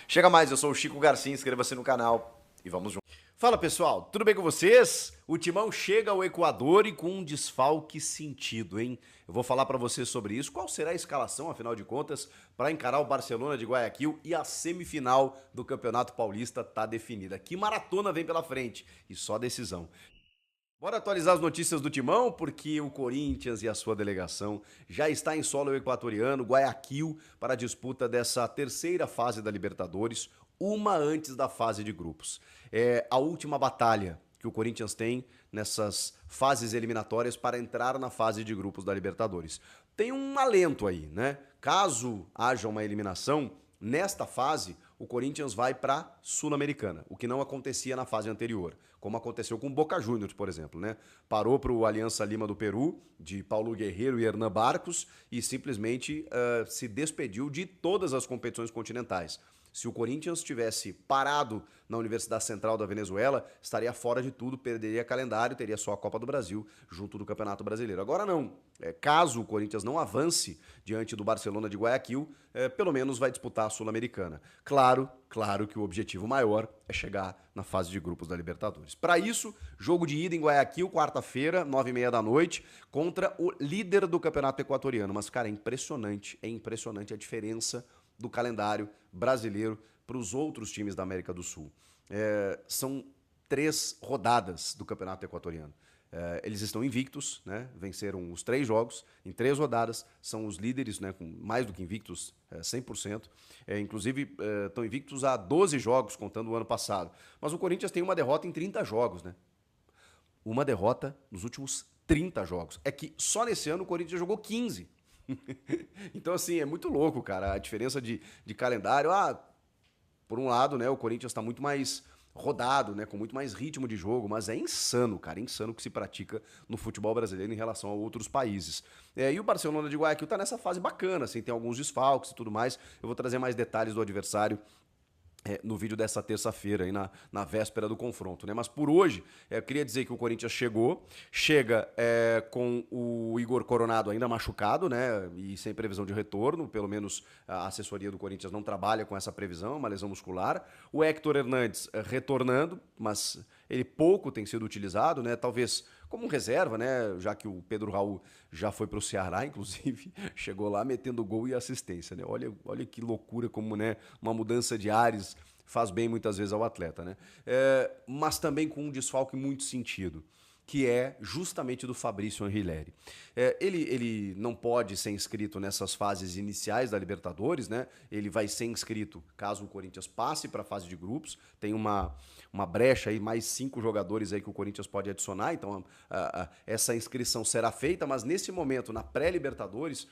Chega mais, eu sou o Chico Garcia, inscreva-se no canal e vamos junto. Fala pessoal, tudo bem com vocês? O Timão chega ao Equador e com um desfalque sentido, hein? Eu vou falar pra vocês sobre isso. Qual será a escalação, afinal de contas, para encarar o Barcelona de Guayaquil e a semifinal do Campeonato Paulista tá definida. Que maratona vem pela frente e só decisão. Bora atualizar as notícias do Timão, porque o Corinthians e a sua delegação já está em solo equatoriano, Guayaquil, para a disputa dessa terceira fase da Libertadores, uma antes da fase de grupos. É a última batalha que o Corinthians tem nessas fases eliminatórias para entrar na fase de grupos da Libertadores. Tem um alento aí, né? Caso haja uma eliminação, nesta fase, o Corinthians vai para Sul-Americana, o que não acontecia na fase anterior, como aconteceu com o Boca Juniors, por exemplo, né? Parou para o Aliança Lima do Peru, de Paulo Guerreiro e Hernan Barcos, e simplesmente se despediu de todas as competições continentais. Se o Corinthians tivesse parado na Universidade Central da Venezuela, estaria fora de tudo, perderia calendário, teria só a Copa do Brasil junto do Campeonato Brasileiro. Agora não. Caso o Corinthians não avance diante do Barcelona de Guayaquil, pelo menos vai disputar a Sul-Americana. Claro que o objetivo maior é chegar na fase de grupos da Libertadores. Para isso, jogo de ida em Guayaquil, quarta-feira, 9h30 da noite, contra o líder do Campeonato Equatoriano. Mas, cara, é impressionante a diferença do calendário brasileiro para os outros times da América do Sul. São 3 rodadas do Campeonato Equatoriano. Eles estão invictos, né? Venceram os 3 jogos em 3 rodadas, são os líderes, né? Com mais do que invictos, 100%. Inclusive, estão invictos a 12 jogos, contando o ano passado. Mas o Corinthians tem uma derrota em 30 jogos, né? Uma derrota nos últimos 30 jogos. É que só nesse ano o Corinthians jogou 15. Então, assim, é muito louco, cara, a diferença de calendário. Por um lado, né, o Corinthians está muito mais rodado, né, com muito mais ritmo de jogo, mas é insano, cara, insano o que se pratica no futebol brasileiro em relação a outros países. E o Barcelona de Guayaquil tá nessa fase bacana, assim, tem alguns desfalques e tudo mais. Eu vou trazer mais detalhes do adversário no vídeo dessa terça-feira, aí na véspera do confronto, né? Mas por hoje, eu queria dizer que o Corinthians chega com o Igor Coronado ainda machucado, né? E sem previsão de retorno, pelo menos a assessoria do Corinthians não trabalha com essa previsão, uma lesão muscular. O Héctor Hernandes retornando, mas ele pouco tem sido utilizado, né? Talvez como reserva, né? Já que o Pedro Raul já foi para o Ceará, inclusive, chegou lá metendo gol e assistência, né? Olha que loucura como, né, uma mudança de ares faz bem muitas vezes ao atleta, né? Mas também com um desfalque muito sentido, que é justamente do Fabrício Anrileri. Ele não pode ser inscrito nessas fases iniciais da Libertadores, né? Ele vai ser inscrito caso o Corinthians passe para a fase de grupos. Tem uma brecha aí, mais 5 jogadores aí que o Corinthians pode adicionar, então essa inscrição será feita, mas nesse momento, na pré-Libertadores,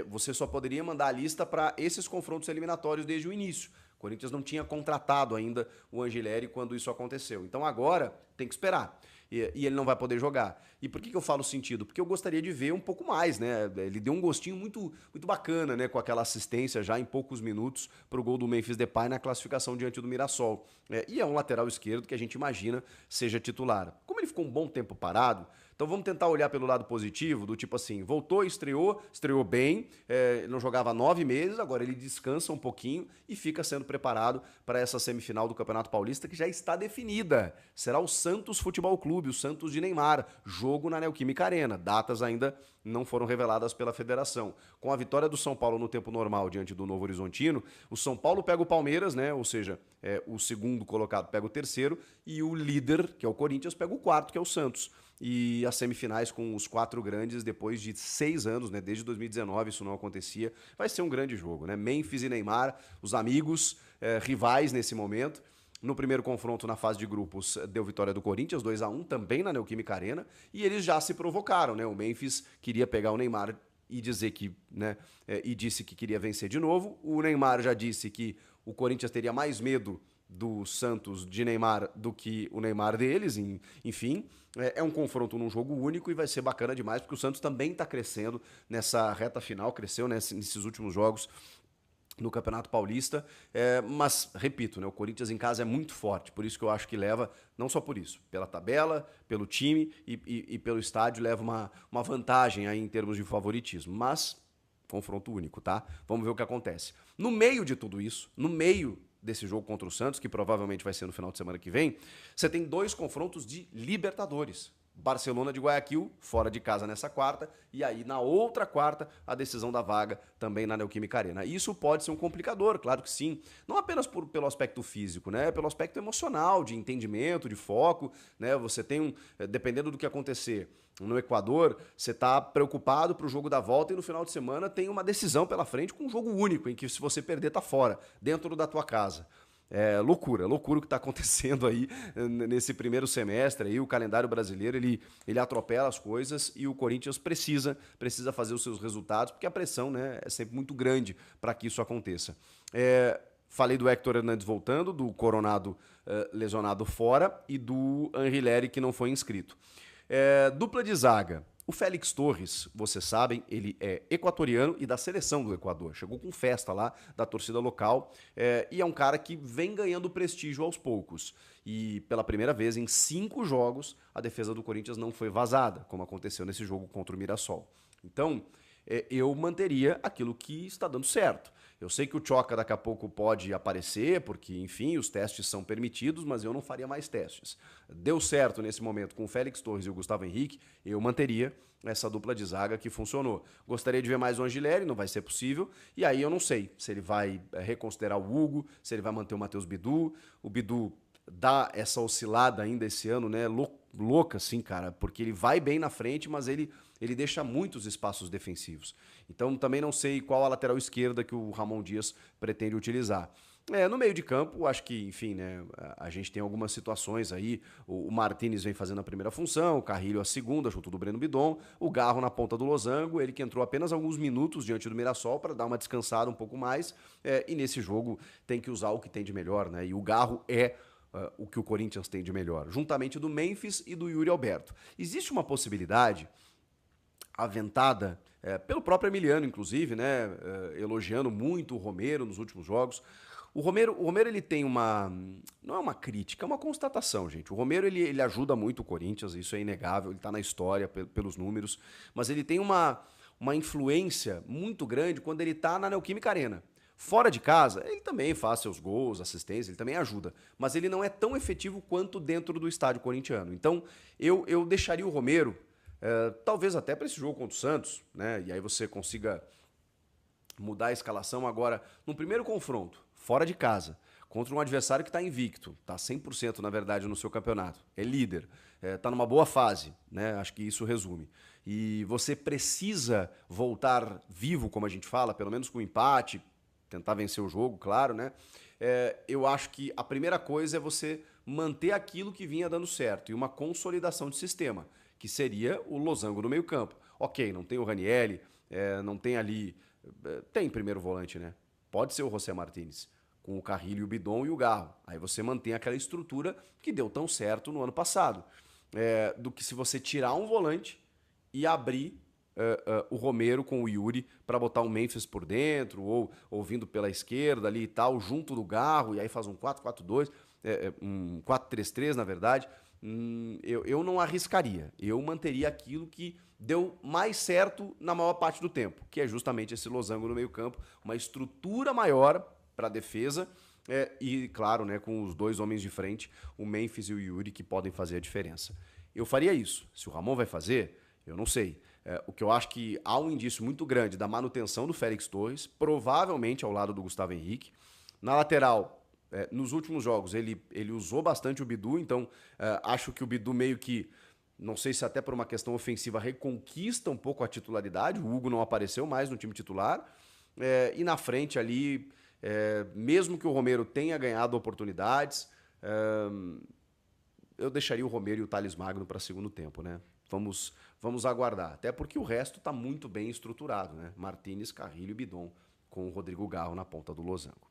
você só poderia mandar a lista para esses confrontos eliminatórios desde o início. O Corinthians não tinha contratado ainda o Angileri quando isso aconteceu. Então agora tem que esperar. E ele não vai poder jogar. E por que eu falo sentido? Porque eu gostaria de ver um pouco mais, né? Ele deu um gostinho muito, muito bacana, né? Com aquela assistência já em poucos minutos para o gol do Memphis Depay na classificação diante do Mirassol. E é um lateral esquerdo que a gente imagina seja titular. Como ele ficou um bom tempo parado, então vamos tentar olhar pelo lado positivo, do tipo assim, voltou, estreou bem, não jogava 9 meses, agora ele descansa um pouquinho e fica sendo preparado para essa semifinal do Campeonato Paulista que já está definida. Será o Santos Futebol Clube, o Santos de Neymar, jogo na Neoquímica Arena. Datas ainda não foram reveladas pela federação. Com a vitória do São Paulo no tempo normal diante do Novo Horizontino, o São Paulo pega o Palmeiras, né? Ou seja, o segundo colocado pega o terceiro e o líder, que é o Corinthians, pega o quarto, que é o Santos. E as semifinais com os 4 grandes depois de 6 anos, né? Desde 2019 isso não acontecia. Vai ser um grande jogo, né? Memphis e Neymar, os amigos, rivais nesse momento. No primeiro confronto na fase de grupos deu vitória do Corinthians, 2-1, também na Neoquímica Arena, e eles já se provocaram, né? O Memphis queria pegar o Neymar e dizer que, né, e disse que queria vencer de novo. O Neymar já disse que o Corinthians teria mais medo do Santos de Neymar do que o Neymar deles, enfim, é um confronto num jogo único e vai ser bacana demais, porque o Santos também está crescendo nessa reta final, cresceu nesses últimos jogos no Campeonato Paulista, mas, repito, né, o Corinthians em casa é muito forte, por isso que eu acho que leva, não só por isso, pela tabela, pelo time e pelo estádio, leva uma vantagem aí em termos de favoritismo, mas confronto único, tá? Vamos ver o que acontece. No meio de tudo isso, no meio desse jogo contra o Santos, que provavelmente vai ser no final de semana que vem, você tem 2 confrontos de Libertadores. Barcelona de Guayaquil, fora de casa nessa quarta, e aí na outra quarta a decisão da vaga também na Neoquímica Arena. Isso pode ser um complicador, claro que sim, não apenas pelo aspecto físico, né, pelo aspecto emocional, de entendimento, de foco, né, você tem dependendo do que acontecer no Equador, você está preocupado para o jogo da volta e no final de semana tem uma decisão pela frente com um jogo único, em que se você perder tá fora, dentro da tua casa. É loucura o que está acontecendo aí nesse primeiro semestre. Aí, o calendário brasileiro ele atropela as coisas e o Corinthians precisa fazer os seus resultados, porque a pressão, né, é sempre muito grande para que isso aconteça. Falei do Héctor Hernandes voltando, do Coronado lesionado fora e do Anrileri que não foi inscrito. Dupla de zaga. O Félix Torres, vocês sabem, ele é equatoriano e da seleção do Equador. Chegou com festa lá da torcida local e é um cara que vem ganhando prestígio aos poucos. E pela primeira vez em 5 jogos, a defesa do Corinthians não foi vazada, como aconteceu nesse jogo contra o Mirassol. Então, eu manteria aquilo que está dando certo. Eu sei que o Tchoca daqui a pouco pode aparecer, porque, enfim, os testes são permitidos, mas eu não faria mais testes. Deu certo nesse momento com o Félix Torres e o Gustavo Henrique, eu manteria essa dupla de zaga que funcionou. Gostaria de ver mais o Angileri, não vai ser possível, e aí eu não sei se ele vai reconsiderar o Hugo, se ele vai manter o Matheus Bidu. O Bidu dá essa oscilada ainda esse ano, né? Louca, assim, cara, porque ele vai bem na frente, mas ele deixa muitos espaços defensivos. Então também não sei qual a lateral esquerda que o Ramon Dias pretende utilizar. No meio de campo, acho que, enfim, né, a gente tem algumas situações aí. O Martínez vem fazendo a primeira função, o Carrilho a segunda, junto do Breno Bidon, o Garro na ponta do losango, ele que entrou apenas alguns minutos diante do Mirassol para dar uma descansada um pouco mais, e nesse jogo tem que usar o que tem de melhor, né? E o Garro é o que o Corinthians tem de melhor, juntamente do Memphis e do Yuri Alberto. Existe uma possibilidade aventada pelo próprio Emiliano, inclusive, né, elogiando muito o Romero nos últimos jogos. O Romero ele tem uma... Não é uma crítica, é uma constatação, gente. O Romero ele ajuda muito o Corinthians, isso é inegável, ele está na história pelos números, mas ele tem uma influência muito grande quando ele está na Neoquímica Arena. Fora de casa, ele também faz seus gols, assistência, ele também ajuda, mas ele não é tão efetivo quanto dentro do estádio corintiano. Então, eu deixaria o Romero, talvez até para esse jogo contra o Santos, né? E aí você consiga mudar a escalação agora num primeiro confronto, fora de casa, contra um adversário que está invicto, está 100% na verdade no seu campeonato, é líder, está numa boa fase, né? Acho que isso resume. E você precisa voltar vivo, como a gente fala, pelo menos com um empate, tentar vencer o jogo, claro, né? Eu acho que a primeira coisa é você manter aquilo que vinha dando certo e uma consolidação de sistema, que seria o losango no meio campo. Ok, não tem o Ranieri, não tem ali... Tem primeiro volante, né? Pode ser o José Martínez, com o Carrilho, o Bidon e o Garro. Aí você mantém aquela estrutura que deu tão certo no ano passado. Do que se você tirar um volante e abrir o Romero com o Yuri para botar o Memphis por dentro, ou vindo pela esquerda ali e tal, junto do Garro, e aí faz um 4-4-2, um 4-3-3, na verdade. Eu não arriscaria. Eu manteria aquilo que deu mais certo na maior parte do tempo, que é justamente esse losango no meio-campo, uma estrutura maior para a defesa, e, claro, né, com os 2 homens de frente, o Memphis e o Yuri, que podem fazer a diferença. Eu faria isso. Se o Ramon vai fazer, eu não sei. O que eu acho que há um indício muito grande da manutenção do Félix Torres, provavelmente ao lado do Gustavo Henrique. Na lateral, nos últimos jogos, ele usou bastante o Bidu, então acho que o Bidu meio que, não sei se até por uma questão ofensiva, reconquista um pouco a titularidade. O Hugo não apareceu mais no time titular. E na frente ali, mesmo que o Romero tenha ganhado oportunidades, eu deixaria o Romero e o Thales Magno para segundo tempo, né? Vamos aguardar. Até porque o resto está muito bem estruturado, né? Martínez, Carrilho e Bidon, com o Rodrigo Garro na ponta do losango.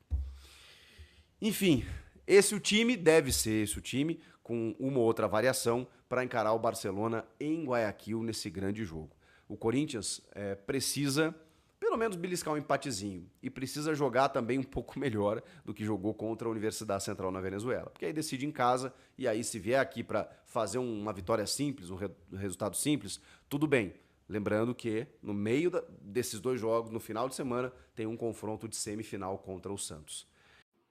Enfim, esse o time deve ser esse o time, com uma ou outra variação, para encarar o Barcelona em Guayaquil nesse grande jogo. O Corinthians precisa, pelo menos, beliscar um empatezinho. E precisa jogar também um pouco melhor do que jogou contra a Universidade Central na Venezuela. Porque aí decide em casa, e aí se vier aqui para fazer uma vitória simples, um resultado simples, tudo bem. Lembrando que no meio desses 2 jogos, no final de semana, tem um confronto de semifinal contra o Santos.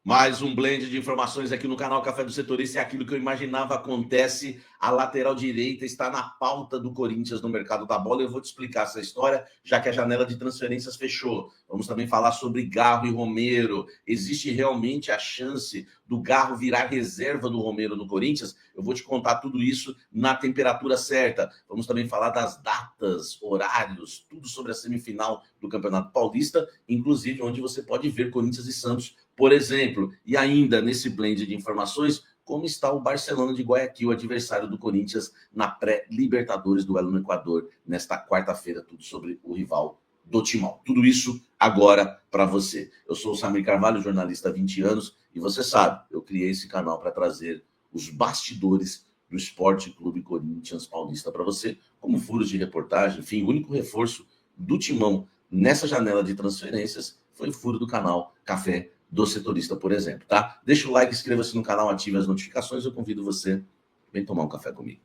Mais um blend de informações aqui no canal Café do Setorista. É aquilo que eu imaginava acontece. A lateral direita está na pauta do Corinthians no mercado da bola. Eu vou te explicar essa história, já que a janela de transferências fechou. Vamos também falar sobre Garro e Romero. Existe realmente a chance do Garro virar reserva do Romero no Corinthians? Eu vou te contar tudo isso na temperatura certa. Vamos também falar das datas, horários, tudo sobre a semifinal do Campeonato Paulista, inclusive onde você pode ver Corinthians e Santos, por exemplo. E ainda nesse blend de informações, como está o Barcelona de Guayaquil, adversário do Corinthians na pré-Libertadores, duelo no Equador, nesta quarta-feira, tudo sobre o rival do Timão. Tudo isso agora para você. Eu sou o Samir Carvalho, jornalista há 20 anos, e você sabe, eu criei esse canal para trazer os bastidores do Esporte Clube Corinthians Paulista para você, como furos de reportagem, enfim, o único reforço do Timão nessa janela de transferências foi o furo do canal Café do Setorista, por exemplo, tá? Deixa o like, inscreva-se no canal, ative as notificações, eu convido você, vem tomar um café comigo.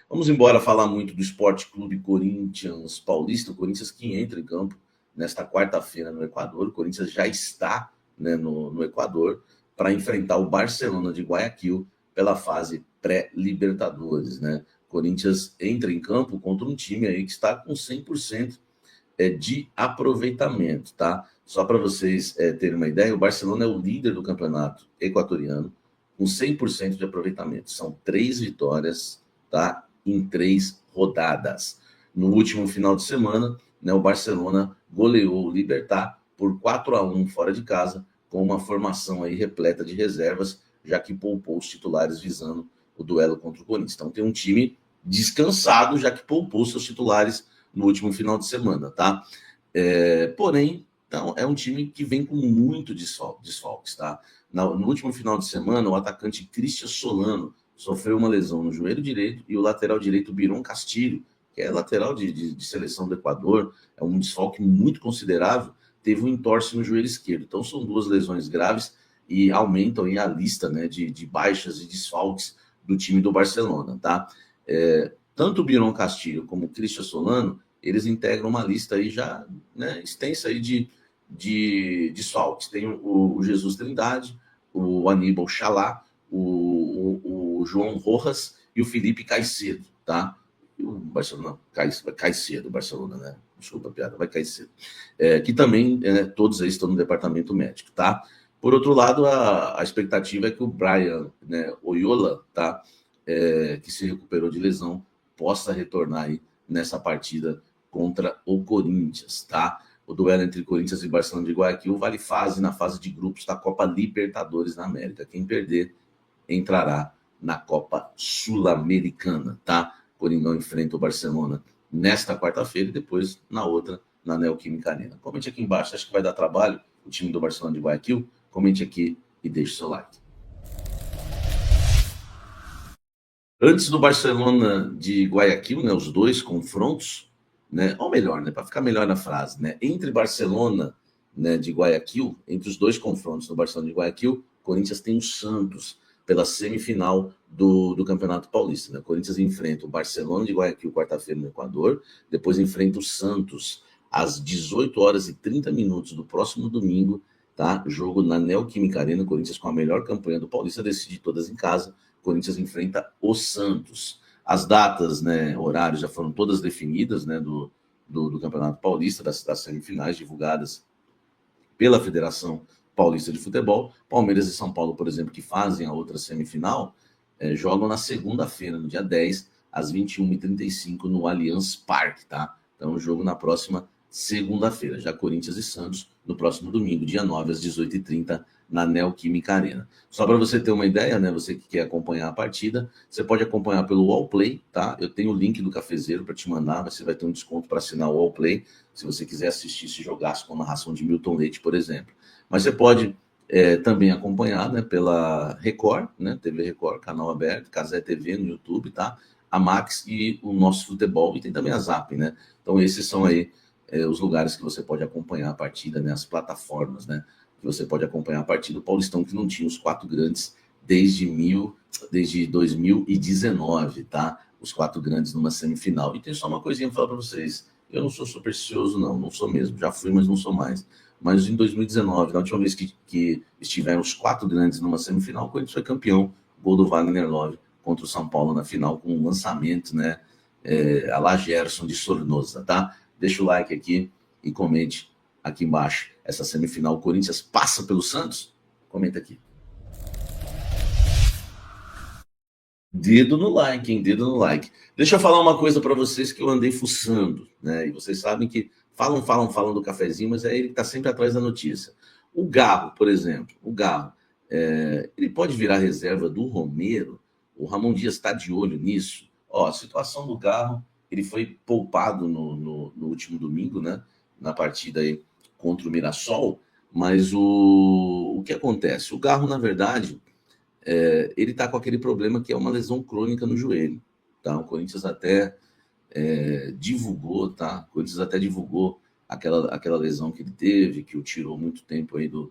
Vamos embora falar muito do Esporte Clube Corinthians Paulista, o Corinthians que entra em campo nesta quarta-feira no Equador. O Corinthians já está, né, no Equador para enfrentar o Barcelona de Guayaquil pela fase pré-Libertadores, né? O Corinthians entra em campo contra um time aí que está com 100% de aproveitamento, tá? Só para vocês terem uma ideia, o Barcelona é o líder do campeonato equatoriano com 100% de aproveitamento. São 3 vitórias, tá? Em 3 rodadas. No último final de semana, né, o Barcelona goleou o Libertad por 4-1 fora de casa, com uma formação aí repleta de reservas, já que poupou os titulares visando o duelo contra o Corinthians. Então tem um time descansado, já que poupou seus titulares no último final de semana, tá? Porém, então, é um time que vem com muito desfalques, tá? No último final de semana, o atacante Christian Solano sofreu uma lesão no joelho direito e o lateral direito Byron Castilho, que é lateral de seleção do Equador, é um desfalque muito considerável, teve um entorse no joelho esquerdo. Então, são 2 lesões graves e aumentam aí a lista, né, de baixas e desfalques do time do Barcelona, tá? Tanto o Byron Castilho como o Christian Solano, eles integram uma lista aí já, né, extensa aí de desfalques. Tem o Jesus Trindade, o Aníbal Chalá, o João Rojas e o Felipe Caicedo, tá? E o Barcelona cai cedo, o Barcelona, né? Desculpa a piada, vai cair cedo. Que também, todos eles estão no departamento médico, tá? Por outro lado, a expectativa é que o Brian, né, Oyola, tá? Que se recuperou de lesão, possa retornar aí nessa partida contra o Corinthians, tá? O duelo entre Corinthians e Barcelona de Guayaquil vale fase na fase de grupos da Copa Libertadores da América. Quem perder entrará na Copa Sul-Americana, tá? Coringão enfrenta o Barcelona nesta quarta-feira e depois na outra, na Neoquímica Arena. Comente aqui embaixo, acho que vai dar trabalho o time do Barcelona de Guayaquil? Comente aqui e deixe seu like. Antes do Barcelona de Guayaquil, né, os 2 confrontos, né, ou melhor, né, para ficar melhor na frase, né, entre Barcelona, né, de Guayaquil, entre os 2 confrontos do Barcelona de Guayaquil, o Corinthians tem o Santos pela semifinal do Campeonato Paulista, né? O Corinthians enfrenta o Barcelona de Guayaquil quarta-feira no Equador, depois enfrenta o Santos às 18h30 do próximo domingo, tá? Jogo na Neoquímica Arena, o Corinthians com a melhor campanha do Paulista, decide todas em casa. O Corinthians enfrenta o Santos. As datas, né, horários já foram todas definidas, né, do Campeonato Paulista, das semifinais divulgadas pela Federação Paulista de Futebol. Palmeiras e São Paulo, por exemplo, que fazem a outra semifinal, jogam na segunda-feira, no dia 10, às 21h35, no Allianz Parque, tá? Então, o jogo na próxima segunda-feira. Já Corinthians e Santos, no próximo domingo, dia 9, às 18h30, na Neoquímica Arena. Só para você ter uma ideia, né? Você que quer acompanhar a partida, você pode acompanhar pelo Wallplay, tá? Eu tenho o link do Cafezeiro para te mandar, você vai ter um desconto para assinar o Wallplay, se você quiser assistir esse jogaço com a narração de Milton Leite, por exemplo. Mas você pode também acompanhar, né, pela Record, né? TV Record, canal aberto, Cazé TV no YouTube, tá? A Max e o Nosso Futebol, e tem também a Zap, né? Então esses são aí os lugares que você pode acompanhar a partida, né? As plataformas, né? Que você pode acompanhar a partida do Paulistão, que não tinha os 4 grandes desde 2019, tá? Os 4 grandes numa semifinal. E tem só uma coisinha para falar para vocês. Eu não sou supersticioso, não sou mesmo. Já fui, mas não sou mais. mas em 2019, na última vez que estiveram os 4 grandes numa semifinal, o Corinthians foi campeão, gol do Wagner Love contra o São Paulo na final, com um lançamento, né, a la Gerson de Sornosa, tá? Deixa o like aqui e comente aqui embaixo. Essa semifinal, o Corinthians passa pelo Santos? Comenta aqui. Dedo no like, hein? Dedo no like. Deixa eu falar uma coisa para vocês que eu andei fuçando, né? E vocês sabem que falam do cafezinho, mas é ele que está sempre atrás da notícia. O Garro, por exemplo, ele pode virar reserva do Romero? O Ramon Dias está de olho nisso? Ó, a situação do Garro, ele foi poupado no último domingo, né? Na partida aí contra o Mirassol, mas o que acontece? O Garro, na verdade, ele está com aquele problema que é uma lesão crônica no joelho, tá? O Corinthians até divulgou, tá? O Corinthians até divulgou aquela lesão que ele teve, que o tirou muito tempo aí do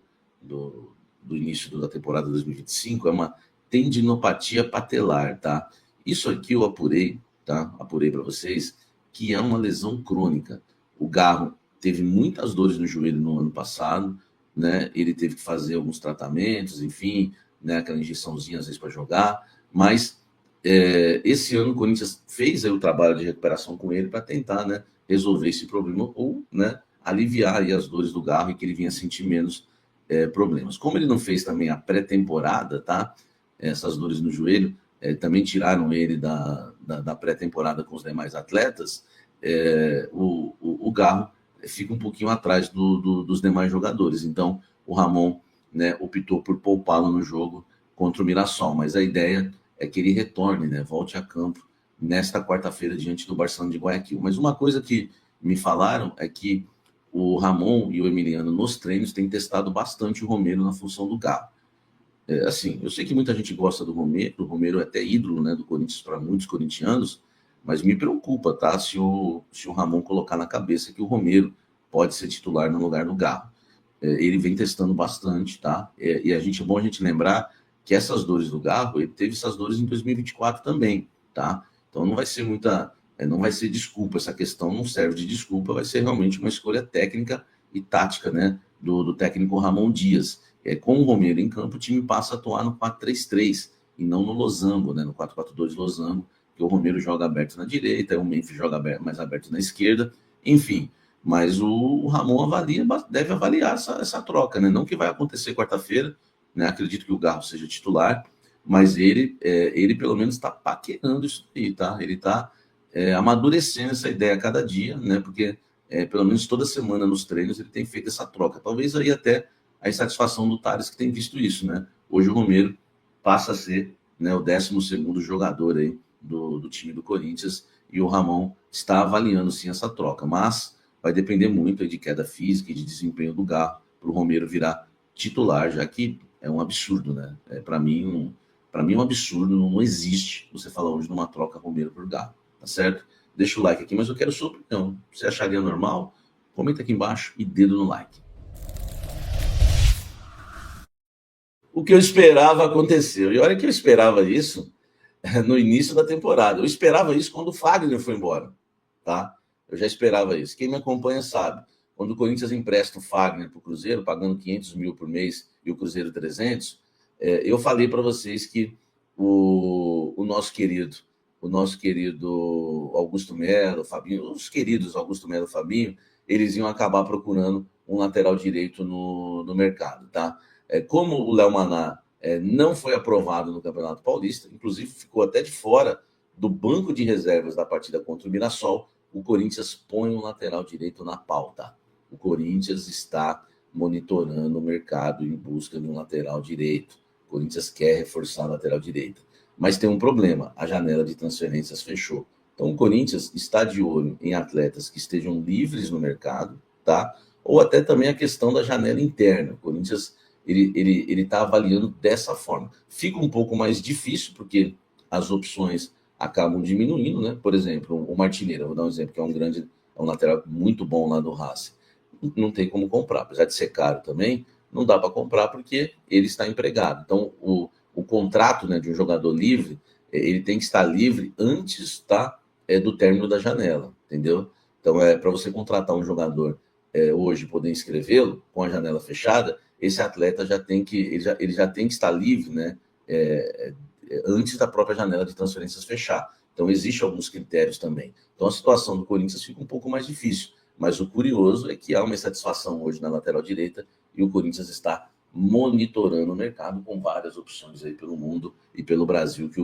início da temporada 2025, é uma tendinopatia patelar, tá? Isso aqui eu apurei, tá? Apurei para vocês, que é uma lesão crônica. O Garro teve muitas dores no joelho no ano passado, né? Ele teve que fazer alguns tratamentos, enfim, né? Aquela injeçãozinha às vezes para jogar, mas esse ano o Corinthians fez aí o trabalho de recuperação com ele para tentar, né, resolver esse problema ou, né, aliviar aí as dores do Garro e que ele vinha sentir menos problemas. Como ele não fez também a pré-temporada, tá? Essas dores no joelho também tiraram ele da pré-temporada com os demais atletas. O Garro fica um pouquinho atrás dos demais jogadores. Então, o Ramon, né, optou por poupá-lo no jogo contra o Mirassol. Mas a ideia é que ele retorne, né, volte a campo nesta quarta-feira diante do Barcelona de Guayaquil. Mas uma coisa que me falaram é que o Ramon e o Emiliano nos treinos têm testado bastante o Romero na função do Garro. Assim, eu sei que muita gente gosta do Romero é até ídolo, né, do Corinthians para muitos corintianos, mas me preocupa, tá, se o Ramon colocar na cabeça que o Romero pode ser titular no lugar do Garro. Ele vem testando bastante, tá? E é bom a gente lembrar que essas dores do Garro, ele teve essas dores em 2024 também, tá? Então não vai ser não vai ser desculpa, essa questão não serve de desculpa, vai ser realmente uma escolha técnica e tática, né, do técnico Ramon Dias. Com o Romero em campo, o time passa a atuar no 4-3-3 e não no losango, né, no 4-4-2 losango, que o Romero joga aberto na direita, o Memphis joga mais aberto na esquerda, enfim. Mas o Ramon deve avaliar essa troca, né? Não que vai acontecer quarta-feira, né? Acredito que o Garro seja titular, mas ele pelo menos está paquerando isso aí, tá? Ele está amadurecendo essa ideia a cada dia, né? Porque pelo menos toda semana nos treinos ele tem feito essa troca. Talvez aí até a insatisfação do Tales que tem visto isso, né? Hoje o Romero passa a ser, né, o 12º jogador aí do time do Corinthians e o Ramon está avaliando sim essa troca, mas vai depender muito de queda física e de desempenho do Garro para o Romero virar titular, já que é um absurdo, né? Para mim é um absurdo, não existe você falar hoje numa troca Romero por Garro, tá certo? Deixa o like aqui, mas eu quero sua opinião. Você acharia normal? Comenta aqui embaixo e dedo no like. O que eu esperava aconteceu. E olha que eu esperava isso no início da temporada. Eu esperava isso quando o Fagner foi embora, tá? Eu já esperava isso. Quem me acompanha sabe. Quando o Corinthians empresta o Fagner para o Cruzeiro, pagando 500 mil por mês e o Cruzeiro 300, eu falei para vocês que o nosso querido Augusto Melo, Fabinho, os queridos Augusto Melo e Fabinho, eles iam acabar procurando um lateral direito no mercado, tá? Como o Léo Maná não foi aprovado no Campeonato Paulista, inclusive ficou até de fora do banco de reservas da partida contra o Mirassol, o Corinthians põe um lateral direito na pauta. O Corinthians está monitorando o mercado em busca de um lateral direito. O Corinthians quer reforçar a lateral direita. Mas tem um problema, a janela de transferências fechou. Então o Corinthians está de olho em atletas que estejam livres no mercado, tá? Ou até também a questão da janela interna. O Corinthians ele está avaliando dessa forma. Fica um pouco mais difícil, porque as opções acabam diminuindo, né? Por exemplo, o Martineira, vou dar um exemplo, que é um lateral muito bom lá do Racing. Não tem como comprar, apesar de ser caro também, não dá para comprar porque ele está empregado. Então, o contrato, né, de um jogador livre, ele tem que estar livre antes, tá, do término da janela, entendeu? Então, para você contratar um jogador hoje poder inscrevê-lo com a janela fechada, esse atleta ele já tem que estar livre, né, antes da própria janela de transferências fechar. Então, existem alguns critérios também. Então, a situação do Corinthians fica um pouco mais difícil. Mas o curioso é que há uma insatisfação hoje na lateral direita e o Corinthians está monitorando o mercado com várias opções aí pelo mundo e pelo Brasil que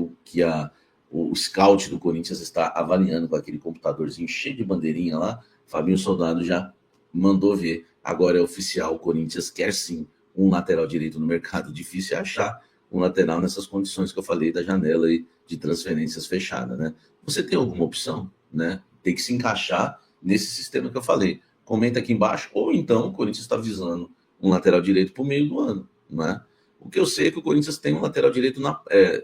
o scout do Corinthians está avaliando com aquele computadorzinho cheio de bandeirinha lá. Fabinho Soldado já mandou ver. Agora é oficial, o Corinthians quer sim um lateral direito no mercado. Difícil é achar um lateral nessas condições que eu falei da janela aí de transferências fechada, né? Você tem alguma opção, né? Tem que se encaixar nesse sistema que eu falei. Comenta aqui embaixo, ou então o Corinthians está visando um lateral direito para o meio do ano, né? O que eu sei é que o Corinthians tem um lateral direito,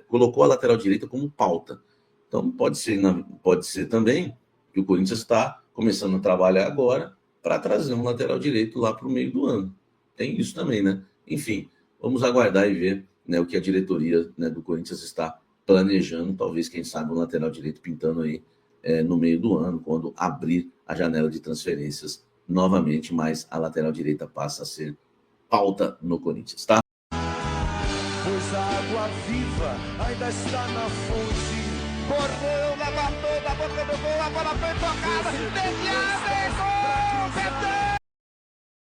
colocou a lateral direita como pauta. Então pode ser também que o Corinthians está começando a trabalhar agora para trazer um lateral direito lá para o meio do ano. Tem isso também, né? Enfim, vamos aguardar e ver, né, o que a diretoria, né, do Corinthians está planejando. Talvez, quem sabe, um lateral direito pintando aí no meio do ano, quando abrir a janela de transferências novamente, mas a lateral direita passa a ser pauta no Corinthians, tá? Pois a água viva ainda está na fonte. Correu, levantou da boca do gol, a bola foi tocada, desviada, gol!